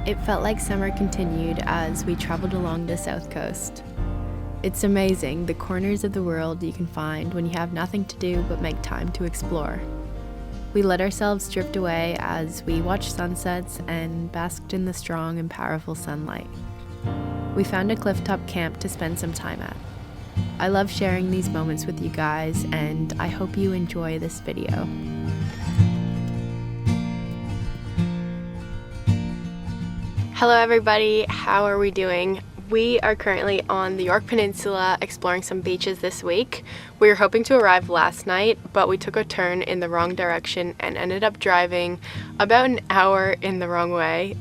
It felt like summer continued as we traveled along the south coast. It's amazing the corners of the world you can find when you have nothing to do but make time to explore. We let ourselves drift away as we watched sunsets and basked in the strong and powerful sunlight. We found a clifftop camp to spend some time at. I love sharing these moments with you guys, and I hope you enjoy this video. Hello everybody, how are we doing? We are currently on the Yorke Peninsula exploring some beaches this week. We were hoping to arrive last night, but we took a turn in the wrong direction and ended up driving about an hour in the wrong way.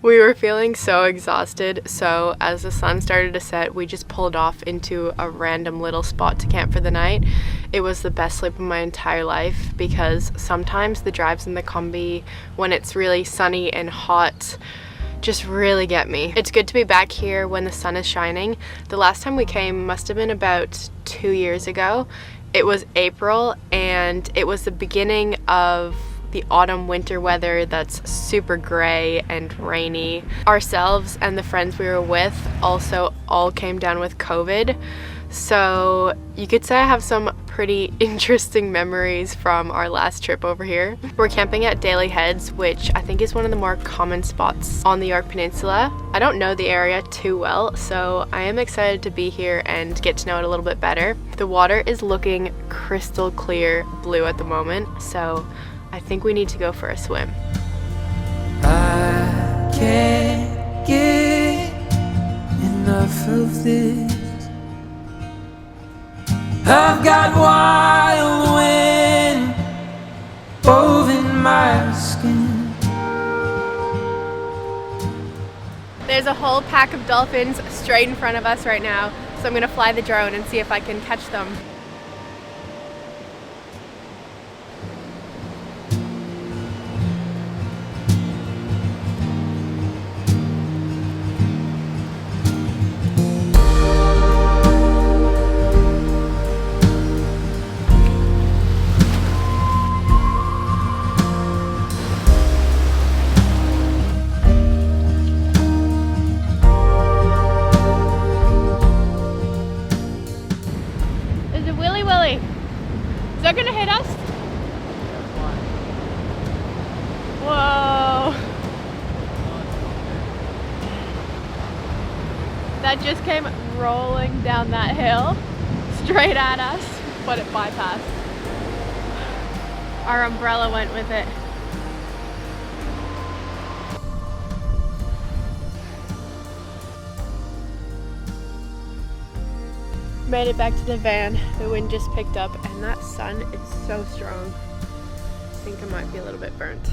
We were feeling so exhausted, so as the sun started to set, we just pulled off into a random little spot to camp for the night. It was the best sleep of my entire life because sometimes the drives in the combi when it's really sunny and hot just really get me. It's good to be back here when the sun is shining. The last time we came must have been about 2 years ago. It was April and it was the beginning of the autumn winter weather that's super gray and rainy. Ourselves and the friends we were with also all came down with COVID, so you could say I have some pretty interesting memories from our last trip over here. We're camping at Daly Heads, which I think is one of the more common spots on the Yorke Peninsula. I don't know the area too well, so I am excited to be here and get to know it a little bit better. The water is looking crystal clear blue at the moment, so I think we need to go for a swim. I can't get enough of this. I've got wild wind woven my skin. There's a whole pack of dolphins straight in front of us right now, so I'm gonna fly the drone and see if I can catch them. Is that gonna hit us? Whoa! That just came rolling down that hill, straight at us, but it bypassed. Our umbrella went with it. Made it back to the van. The wind just picked up and that sun is so strong. I think I might be a little bit burnt.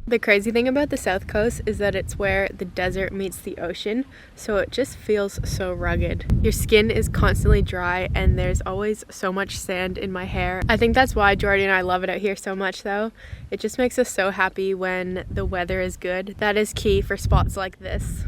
The crazy thing about the south coast is that it's where the desert meets the ocean, so it just feels so rugged. Your skin is constantly dry and there's always so much sand in my hair. I think that's why Jordy and I love it out here so much though. It just makes us so happy when the weather is good. That is key for spots like this.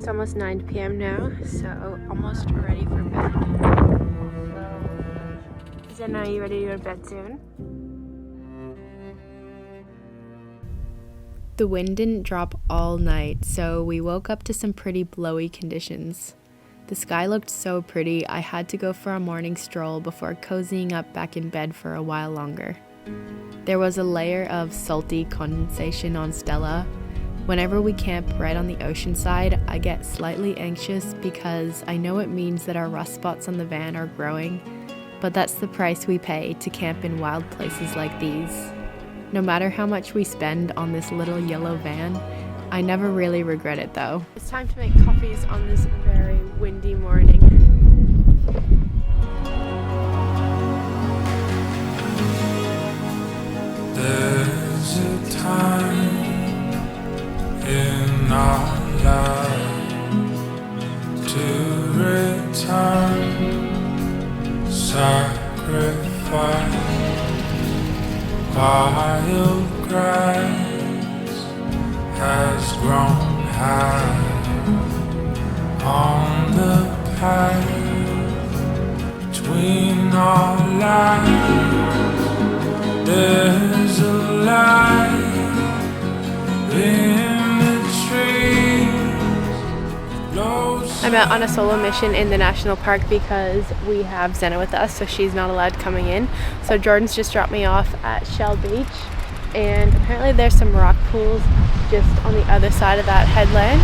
Almost 9 p.m. now, so almost ready for bed. So, Zen, are you ready to go to bed soon? The wind didn't drop all night, so we woke up to some pretty blowy conditions. The sky looked so pretty, I had to go for a morning stroll before cozying up back in bed for a while longer. There was a layer of salty condensation on Stella, Whenever we camp right on the ocean side, I get slightly anxious because I know it means that our rust spots on the van are growing, but that's the price we pay to camp in wild places like these. No matter how much we spend on this little yellow van, I never really regret it though. It's time to make coffees on this very windy morning. There's a time in our lives to return, sacrifice, wild grass has grown high on the path between our lives. There's a light in the trees. I'm out on a solo mission in the national park because we have Zenna with us, so she's not allowed coming in. So Jordan's just dropped me off at Shell Beach, and apparently there's some rock pools just on the other side of that headland.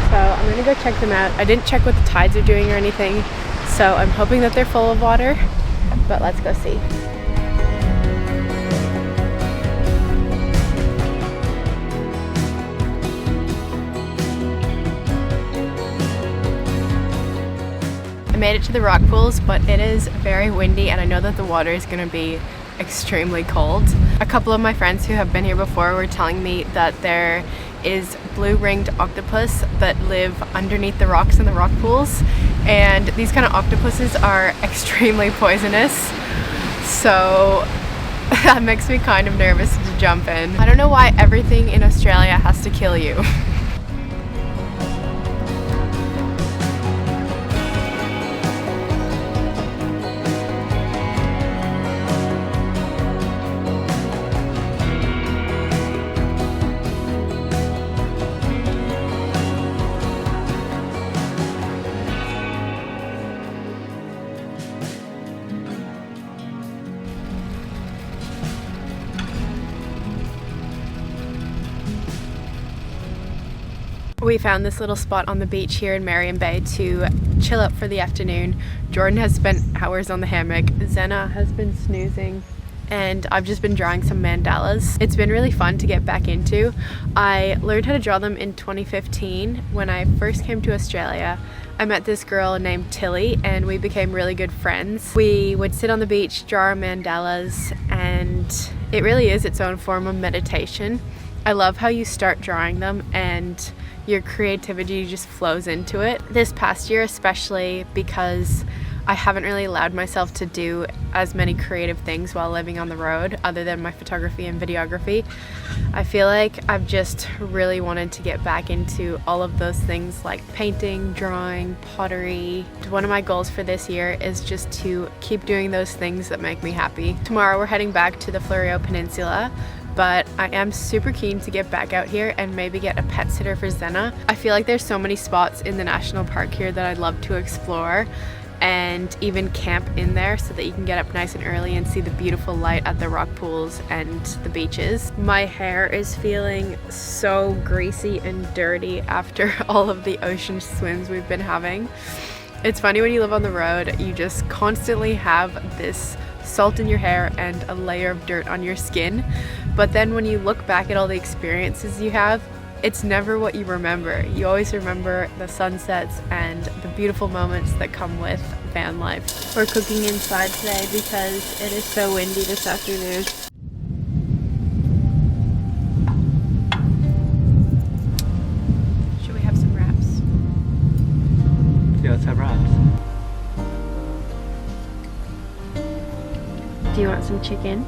So I'm gonna go check them out. I didn't check what the tides are doing or anything, so I'm hoping that they're full of water, but let's go see. I made it to the rock pools, but it is very windy and I know that the water is going to be extremely cold. A couple of my friends who have been here before were telling me that there is blue-ringed octopus that live underneath the rocks in the rock pools, and these kind of octopuses are extremely poisonous, so that makes me kind of nervous to jump in. I don't know why everything in Australia has to kill you. We found this little spot on the beach here in Mariam Bay to chill up for the afternoon. Jordan has spent hours on the hammock, Zenna has been snoozing, and I've just been drawing some mandalas. It's been really fun to get back into. I learned how to draw them in 2015 when I first came to Australia. I met this girl named Tilly and we became really good friends. We would sit on the beach, draw our mandalas, and it really is its own form of meditation. I love how you start drawing them and your creativity just flows into it. This past year especially, because I haven't really allowed myself to do as many creative things while living on the road other than my photography and videography. I feel like I've just really wanted to get back into all of those things like painting, drawing, pottery. One of my goals for this year is just to keep doing those things that make me happy. Tomorrow we're heading back to the Yorke Peninsula, but I am super keen to get back out here and maybe get a pet sitter for Zenna. I feel like there's so many spots in the national park here that I'd love to explore and even camp in there so that you can get up nice and early and see the beautiful light at the rock pools and the beaches. My hair is feeling so greasy and dirty after all of the ocean swims we've been having. It's funny when you live on the road, you just constantly have this salt in your hair and a layer of dirt on your skin, but then when you look back at all the experiences you have, it's never what you remember. You always remember the sunsets and the beautiful moments that come with van life. We're cooking inside today because it is so windy this afternoon. Should we have some wraps? Yeah, let's have wraps. Do you want some chicken?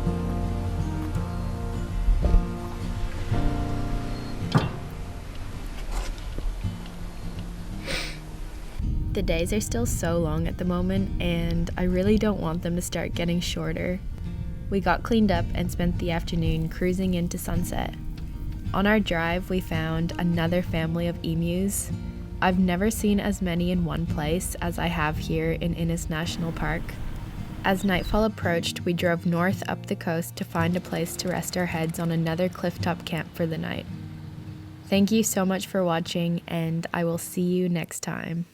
The days are still so long at the moment, and I really don't want them to start getting shorter. We got cleaned up and spent the afternoon cruising into sunset. On our drive, we found another family of emus. I've never seen as many in one place as I have here in Innis National Park. As nightfall approached, we drove north up the coast to find a place to rest our heads on another clifftop camp for the night. Thank you so much for watching, and I will see you next time.